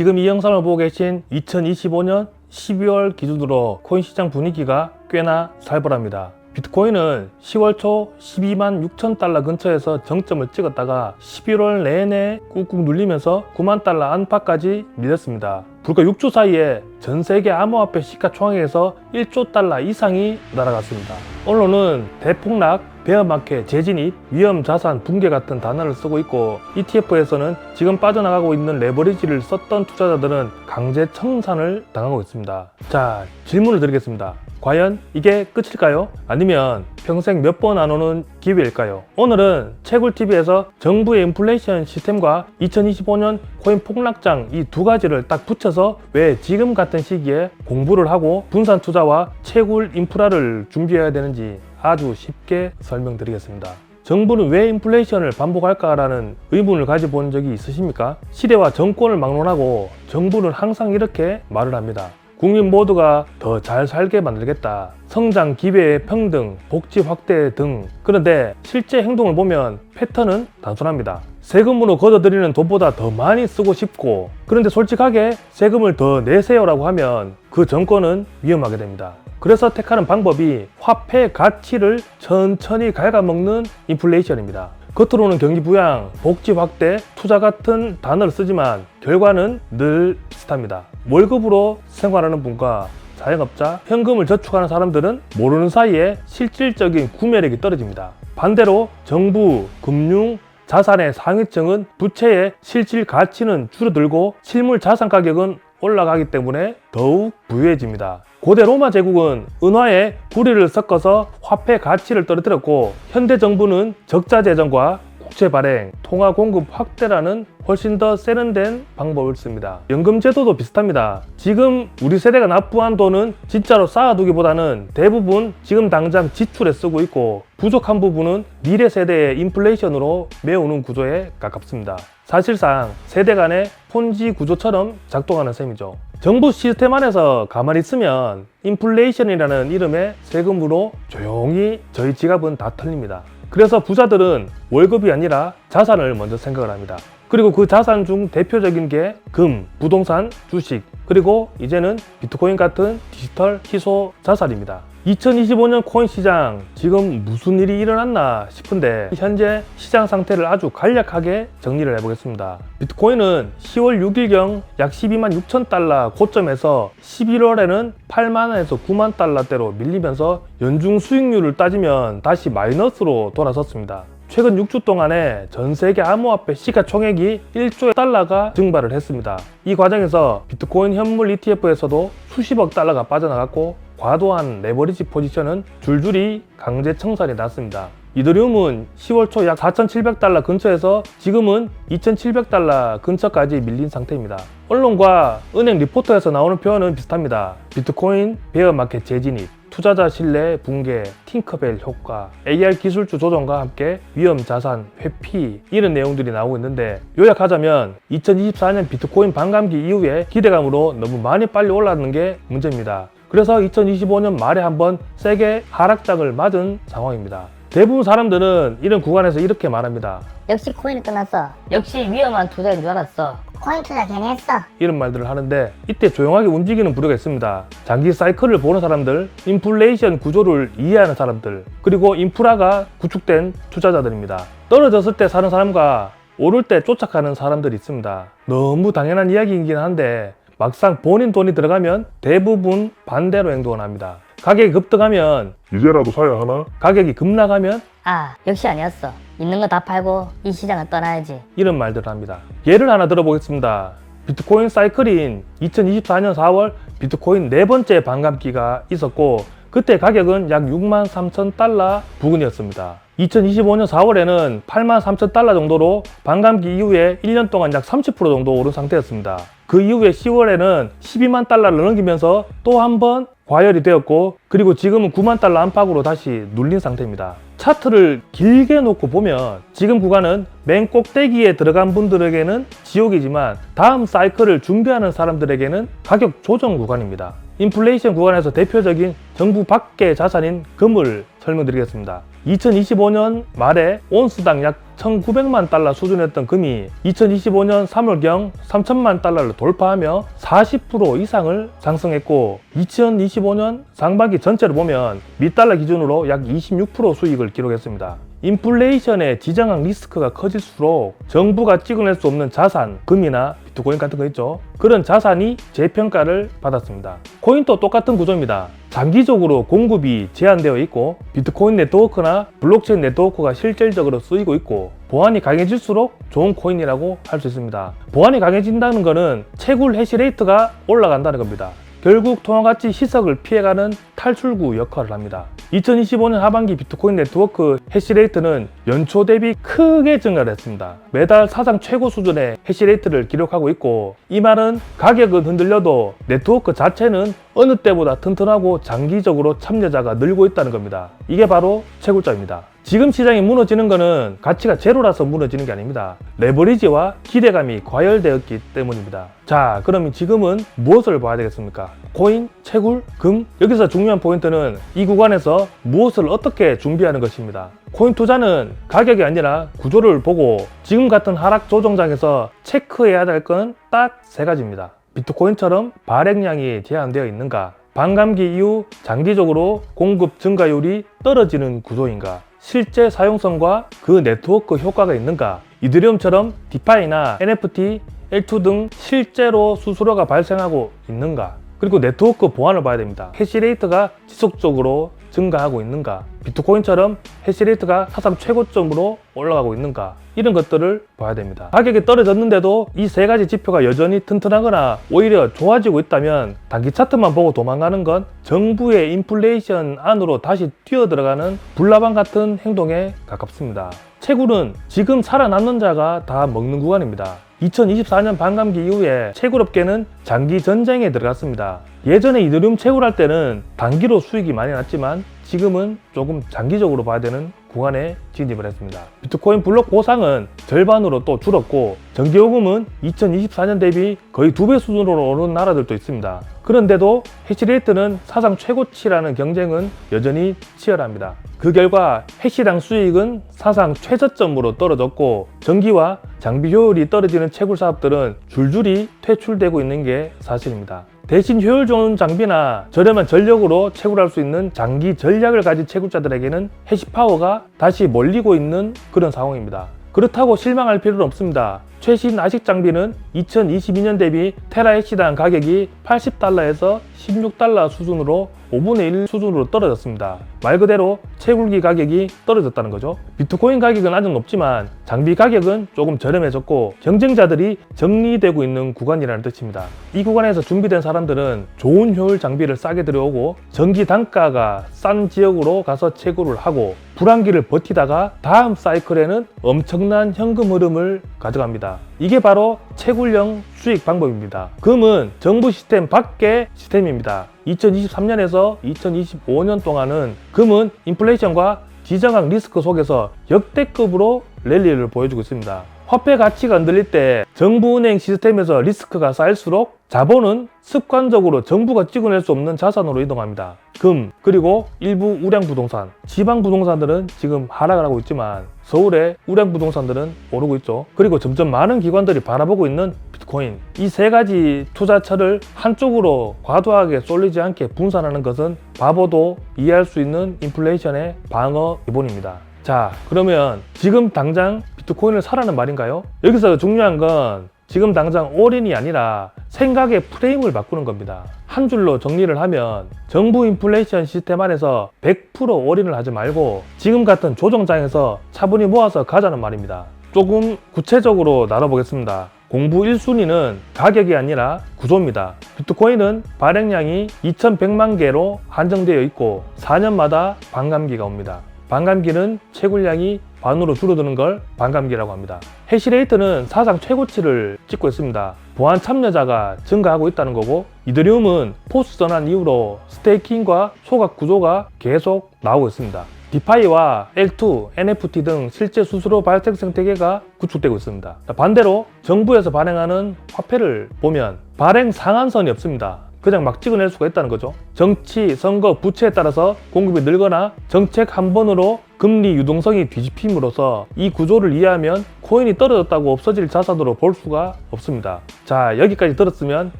지금 이 영상을 보고 계신 2025년 12월 기준으로 코인 시장 분위기가 꽤나 살벌합니다. 비트코인은 10월 초 12만 6천 달러 근처에서 정점을 찍었다가 11월 내내 꾹꾹 눌리면서 9만 달러 안팎까지 밀렸습니다. 불과 6주 사이에 전 세계 암호화폐 시가총액에서 1조 달러 이상이 날아갔습니다. 언론은 대폭락, 베어마켓 재진입, 위험자산 붕괴 같은 단어를 쓰고 있고 ETF에서는 지금 빠져나가고 있는 레버리지를 썼던 투자자들은 강제 청산을 당하고 있습니다. 자, 질문을 드리겠습니다. 과연 이게 끝일까요? 아니면 평생 몇 번 안 오는 기회일까요? 오늘은 채굴TV에서 정부의 인플레이션 시스템과 2025년 코인 폭락장 이 두 가지를 딱 붙여서 왜 지금 같은 시기에 공부를 하고 분산 투자와 채굴 인프라를 준비해야 되는지 아주 쉽게 설명드리겠습니다. 정부는 왜 인플레이션을 반복할까라는 의문을 가져본 적이 있으십니까? 시대와 정권을 막론하고 정부는 항상 이렇게 말을 합니다. 국민 모두가 더 잘 살게 만들겠다. 성장, 기회, 평등, 복지 확대 등. 그런데 실제 행동을 보면 패턴은 단순합니다. 세금으로 걷어들이는 돈보다 더 많이 쓰고 싶고, 그런데 솔직하게 세금을 더 내세요라고 하면 그 정권은 위험하게 됩니다. 그래서 택하는 방법이 화폐 가치를 천천히 갉아먹는 인플레이션입니다. 겉으로는 경기 부양, 복지 확대, 투자 같은 단어를 쓰지만 결과는 늘 비슷합니다. 월급으로 생활하는 분과 자영업자, 현금을 저축하는 사람들은 모르는 사이에 실질적인 구매력이 떨어집니다. 반대로 정부, 금융, 자산의 상위층은 부채의 실질 가치는 줄어들고 실물 자산 가격은 올라가기 때문에 더욱 부유해집니다. 고대 로마 제국은 은화에 불의를 섞어서 화폐 가치를 떨어뜨렸고 현대 정부는 적자 재정과 국채 발행, 통화 공급 확대라는 훨씬 더 세련된 방법을 씁니다. 연금 제도도 비슷합니다. 지금 우리 세대가 납부한 돈은 진짜로 쌓아두기보다는 대부분 지금 당장 지출에 쓰고 있고 부족한 부분은 미래 세대의 인플레이션으로 메우는 구조에 가깝습니다. 사실상 세대 간의 폰지 구조처럼 작동하는 셈이죠. 정부 시스템 안에서 가만히 있으면 인플레이션이라는 이름의 세금으로 조용히 저희 지갑은 다 털립니다. 그래서 부자들은 월급이 아니라 자산을 먼저 생각을 합니다. 그리고 그 자산 중 대표적인 게 금, 부동산, 주식, 그리고 이제는 비트코인 같은 디지털 희소 자산입니다. 2025년 코인 시장 지금 무슨 일이 일어났나 싶은데 현재 시장 상태를 아주 간략하게 정리를 해보겠습니다. 비트코인은 10월 6일경 약 12만 6천 달러 고점에서 11월에는 8만 원에서 9만 달러대로 밀리면서 연중 수익률을 따지면 다시 마이너스로 돌아섰습니다. 최근 6주 동안에 전 세계 암호화폐 시가총액이 1조 달러가 증발을 했습니다. 이 과정에서 비트코인 현물 ETF에서도 수십억 달러가 빠져나갔고 과도한 레버리지 포지션은 줄줄이 강제 청산이 났습니다. 이더리움은 10월 초 약 4,700달러 근처에서 지금은 2,700달러 근처까지 밀린 상태입니다. 언론과 은행 리포터에서 나오는 표현은 비슷합니다. 비트코인 베어마켓 재진입, 투자자 신뢰 붕괴, 팅커벨 효과, AR 기술주 조정과 함께 위험자산 회피 이런 내용들이 나오고 있는데 요약하자면 2024년 비트코인 반감기 이후에 기대감으로 너무 많이 빨리 올랐는 게 문제입니다. 그래서 2025년 말에 한번 세게 하락장을 맞은 상황입니다. 대부분 사람들은 이런 구간에서 이렇게 말합니다. 역시 코인은 끝났어. 역시 위험한 투자인 줄 알았어. 코인 투자 괜히 했어. 이런 말들을 하는데 이때 조용하게 움직이는 부류가 있습니다. 장기 사이클을 보는 사람들, 인플레이션 구조를 이해하는 사람들, 그리고 인프라가 구축된 투자자들입니다. 떨어졌을 때 사는 사람과 오를 때 쫓아가는 사람들이 있습니다. 너무 당연한 이야기이긴 한데 막상 본인 돈이 들어가면 대부분 반대로 행동을 합니다. 가격이 급등하면 이제라도 사야 하나? 가격이 급락하면 아, 역시 아니었어. 있는 거 다 팔고 이 시장을 떠나야지. 이런 말들을 합니다. 예를 하나 들어보겠습니다. 비트코인 사이클인 2024년 4월 비트코인 네 번째 반감기가 있었고 그때 가격은 약 6만 3천 달러 부근이었습니다. 2025년 4월에는 8만 3천 달러 정도로 반감기 이후에 1년 동안 약 30% 정도 오른 상태였습니다. 그 이후에 10월에는 12만 달러를 넘기면서 또 한 번 과열이 되었고 그리고 지금은 9만 달러 안팎으로 다시 눌린 상태입니다. 차트를 길게 놓고 보면 지금 구간은 맨 꼭대기에 들어간 분들에게는 지옥이지만 다음 사이클을 준비하는 사람들에게는 가격 조정 구간입니다. 인플레이션 구간에서 대표적인 정부 밖의 자산인 금을 설명드리겠습니다. 2025년 말에 온스당 약 1900만 달러 수준이었던 금이 2025년 3월경 3000만 달러를 돌파하며 40% 이상을 상승했고 2025년 상반기 전체를 보면 미달러 기준으로 약 26% 수익을 기록했습니다. 인플레이션의 지정학 리스크가 커질수록 정부가 찍어낼 수 없는 자산, 금이나 비트코인 같은 거 있죠. 그런 자산이 재평가를 받았습니다. 코인도 똑같은 구조입니다. 장기적으로 공급이 제한되어 있고 비트코인 네트워크나 블록체인 네트워크가 실질적으로 쓰이고 있고 보안이 강해질수록 좋은 코인이라고 할 수 있습니다. 보안이 강해진다는 것은 채굴 해시레이트가 올라간다는 겁니다. 결국 통화가치 희석을 피해가는 탈출구 역할을 합니다. 2025년 하반기 비트코인 네트워크 해시레이트는 연초 대비 크게 증가를 했습니다. 매달 사상 최고 수준의 해시레이트를 기록하고 있고 이 말은 가격은 흔들려도 네트워크 자체는 어느 때보다 튼튼하고 장기적으로 참여자가 늘고 있다는 겁니다. 이게 바로 채굴자입니다. 지금 시장이 무너지는 것은 가치가 제로라서 무너지는 게 아닙니다. 레버리지와 기대감이 과열되었기 때문입니다. 자, 그러면 지금은 무엇을 봐야 되겠습니까? 코인, 채굴, 금? 여기서 중요한 포인트는 이 구간에서 무엇을 어떻게 준비하는 것입니다. 코인 투자는 가격이 아니라 구조를 보고 지금 같은 하락 조정장에서 체크해야 될 건 딱 세 가지입니다. 비트코인처럼 발행량이 제한되어 있는가? 반감기 이후 장기적으로 공급 증가율이 떨어지는 구조인가? 실제 사용성과 그 네트워크 효과가 있는가? 이더리움처럼 디파이나 NFT, L2 등 실제로 수수료가 발생하고 있는가? 그리고 네트워크 보안을 봐야 됩니다. 해시레이트가 지속적으로 증가하고 있는가? 비트코인처럼 해시레이트가 사상 최고점으로 올라가고 있는가? 이런 것들을 봐야 됩니다. 가격이 떨어졌는데도 이 세 가지 지표가 여전히 튼튼하거나 오히려 좋아지고 있다면 단기 차트만 보고 도망가는 건 정부의 인플레이션 안으로 다시 뛰어들어가는 불나방 같은 행동에 가깝습니다. 채굴은 지금 살아남는 자가 다 먹는 구간입니다. 2024년 반감기 이후에 채굴업계는 장기 전쟁에 들어갔습니다. 예전에 이더리움 채굴할 때는 단기로 수익이 많이 났지만 지금은 조금 장기적으로 봐야 되는 구간에 진입을 했습니다. 비트코인 블록 보상은 절반으로 또 줄었고 전기요금은 2024년 대비 거의 2배 수준으로 오른 나라들도 있습니다. 그런데도 해시레이트는 사상 최고치라는 경쟁은 여전히 치열합니다. 그 결과 해시당 수익은 사상 최저점으로 떨어졌고 전기와 장비 효율이 떨어지는 채굴 사업들은 줄줄이 퇴출되고 있는 게 사실입니다. 대신 효율 좋은 장비나 저렴한 전력으로 채굴할 수 있는 장기 전략을 가진 채굴자들에게는 해시파워가 다시 몰리고 있는 그런 상황입니다. 그렇다고 실망할 필요는 없습니다. 최신 아식 장비는 2022년 대비 테라 해시당 가격이 80달러에서 16달러 수준으로 5분의 1 수준으로 떨어졌습니다. 말 그대로 채굴기 가격이 떨어졌다는 거죠. 비트코인 가격은 아직 높지만 장비 가격은 조금 저렴해졌고 경쟁자들이 정리되고 있는 구간이라는 뜻입니다. 이 구간에서 준비된 사람들은 좋은 효율 장비를 싸게 들여오고 전기 단가가 싼 지역으로 가서 채굴을 하고 불황기를 버티다가 다음 사이클에는 엄청난 현금 흐름을 가져갑니다. 이게 바로 채굴형 수익 방법입니다. 금은 정부 시스템 밖의 시스템입니다. 2023년에서 2025년 동안은 금은 인플레이션과 지정학 리스크 속에서 역대급으로 랠리를 보여주고 있습니다. 화폐 가치가 흔들릴 때 정부은행 시스템에서 리스크가 쌓일수록 자본은 습관적으로 정부가 찍어낼 수 없는 자산으로 이동합니다. 금, 그리고 일부 우량 부동산, 지방 부동산들은 지금 하락을 하고 있지만 서울의 우량 부동산들은 오르고 있죠. 그리고 점점 많은 기관들이 바라보고 있는 비트코인. 이 세 가지 투자처를 한쪽으로 과도하게 쏠리지 않게 분산하는 것은 바보도 이해할 수 있는 인플레이션의 방어 기본입니다. 자, 그러면 지금 당장 비트코인을 사라는 말인가요? 여기서 중요한 건 지금 당장 올인이 아니라 생각의 프레임을 바꾸는 겁니다. 한 줄로 정리를 하면 정부 인플레이션 시스템 안에서 100% 올인을 하지 말고 지금 같은 조정장에서 차분히 모아서 가자는 말입니다. 조금 구체적으로 나눠보겠습니다. 공부 1순위는 가격이 아니라 구조입니다. 비트코인은 발행량이 2100만 개로 한정되어 있고 4년마다 반감기가 옵니다. 반감기는 채굴량이 반으로 줄어드는 걸 반감기라고 합니다. 해시레이트는 사상 최고치를 찍고 있습니다. 보안 참여자가 증가하고 있다는 거고 이더리움은 포스 전환 이후로 스테이킹과 소각 구조가 계속 나오고 있습니다. 디파이와 L2, NFT 등 실제 수수료 발생 생태계가 구축되고 있습니다. 반대로 정부에서 발행하는 화폐를 보면 발행 상한선이 없습니다. 그냥 막 찍어낼 수가 있다는 거죠. 정치, 선거, 부채에 따라서 공급이 늘거나 정책 한 번으로 금리 유동성이 뒤집힘으로써 이 구조를 이해하면 코인이 떨어졌다고 없어질 자산으로 볼 수가 없습니다. 자, 여기까지 들었으면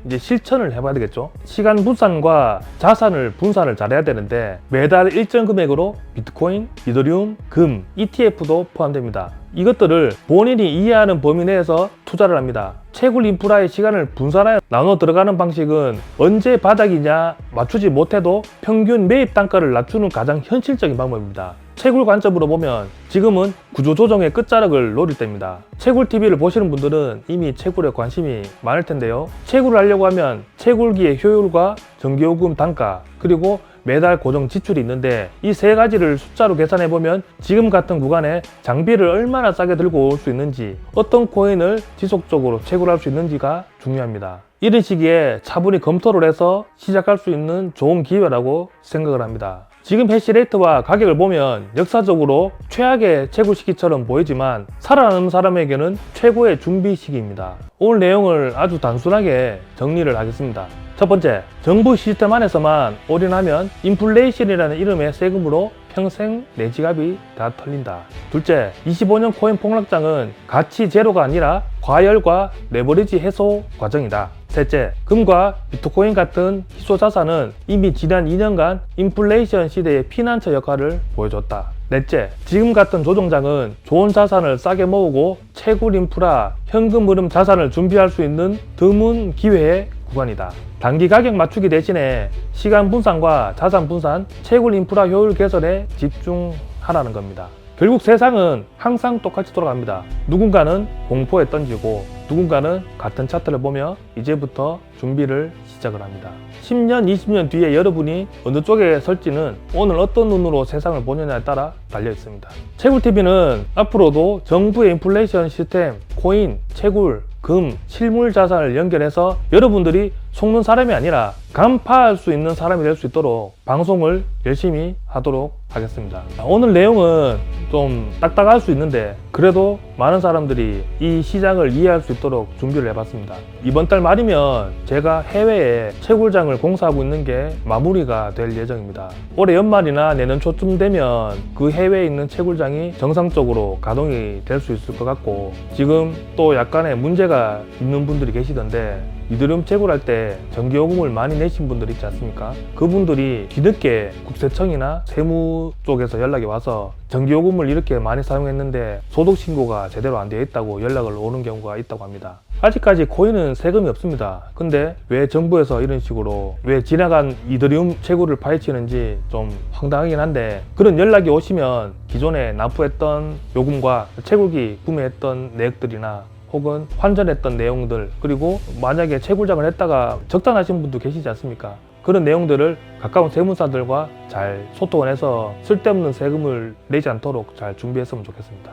이제 실천을 해봐야 되겠죠. 시간 분산과 자산을 분산을 잘해야 되는데 매달 일정 금액으로 비트코인, 이더리움, 금, ETF도 포함됩니다. 이것들을 본인이 이해하는 범위 내에서 투자를 합니다. 채굴 인프라의 시간을 분산하여 나눠 들어가는 방식은 언제 바닥이냐 맞추지 못해도 평균 매입 단가를 낮추는 가장 현실적인 방법입니다. 채굴 관점으로 보면 지금은 구조조정의 끝자락을 노릴 때입니다. 채굴TV를 보시는 분들은 이미 채굴에 관심이 많을 텐데요. 채굴을 하려고 하면 채굴기의 효율과 전기요금 단가 그리고 매달 고정 지출이 있는데 이 세 가지를 숫자로 계산해 보면 지금 같은 구간에 장비를 얼마나 싸게 들고 올 수 있는지 어떤 코인을 지속적으로 채굴할 수 있는지가 중요합니다. 이런 시기에 차분히 검토를 해서 시작할 수 있는 좋은 기회라고 생각을 합니다. 지금 해시레이트와 가격을 보면 역사적으로 최악의 채굴 시기처럼 보이지만 살아남은 사람에게는 최고의 준비 시기입니다. 오늘 내용을 아주 단순하게 정리를 하겠습니다. 첫 번째, 정부 시스템 안에서만 올인하면 인플레이션이라는 이름의 세금으로 평생 내 지갑이 다 털린다. 둘째, 25년 코인 폭락장은 가치 제로가 아니라 과열과 레버리지 해소 과정이다. 셋째, 금과 비트코인 같은 희소 자산은 이미 지난 2년간 인플레이션 시대의 피난처 역할을 보여줬다. 넷째, 지금 같은 조정장은 좋은 자산을 싸게 모으고 채굴 인프라, 현금 흐름 자산을 준비할 수 있는 드문 기회의 구간이다. 단기 가격 맞추기 대신에 시간 분산과 자산 분산, 채굴 인프라 효율 개선에 집중하라는 겁니다. 결국 세상은 항상 똑같이 돌아갑니다. 누군가는 공포에 던지고 누군가는 같은 차트를 보며 이제부터 준비를 시작을 합니다. 10년, 20년 뒤에 여러분이 어느 쪽에 설지는 오늘 어떤 눈으로 세상을 보느냐에 따라 달려 있습니다. 채굴TV는 앞으로도 정부의 인플레이션 시스템, 코인, 채굴, 금, 실물 자산을 연결해서 여러분들이 속는 사람이 아니라 간파할 수 있는 사람이 될 수 있도록 방송을 열심히 하도록 하겠습니다. 오늘 내용은 좀 딱딱할 수 있는데 그래도 많은 사람들이 이 시장을 이해할 수 있도록 준비를 해봤습니다. 이번 달 말이면 제가 해외에 채굴장을 공사하고 있는 게 마무리가 될 예정입니다. 올해 연말이나 내년 초쯤 되면 그 해외에 있는 채굴장이 정상적으로 가동이 될 수 있을 것 같고 지금 또 약간의 문제가 있는 분들이 계시던데 이더리움 채굴할 때 전기요금을 많이 내신 분들 있지 않습니까? 그분들이 뒤늦게 국세청이나 세무 쪽에서 연락이 와서 전기요금을 이렇게 많이 사용했는데 소득신고가 제대로 안 되어 있다고 연락을 오는 경우가 있다고 합니다. 아직까지 코인은 세금이 없습니다. 근데 왜 정부에서 이런 식으로 왜 지나간 이더리움 채굴을 파헤치는지 좀 황당하긴 한데 그런 연락이 오시면 기존에 납부했던 요금과 채굴기 구매했던 내역들이나 혹은 환전했던 내용들 그리고 만약에 채굴장을 했다가 적단하신 분도 계시지 않습니까? 그런 내용들을 가까운 세무사들과 잘 소통을 해서 쓸데없는 세금을 내지 않도록 잘 준비했으면 좋겠습니다.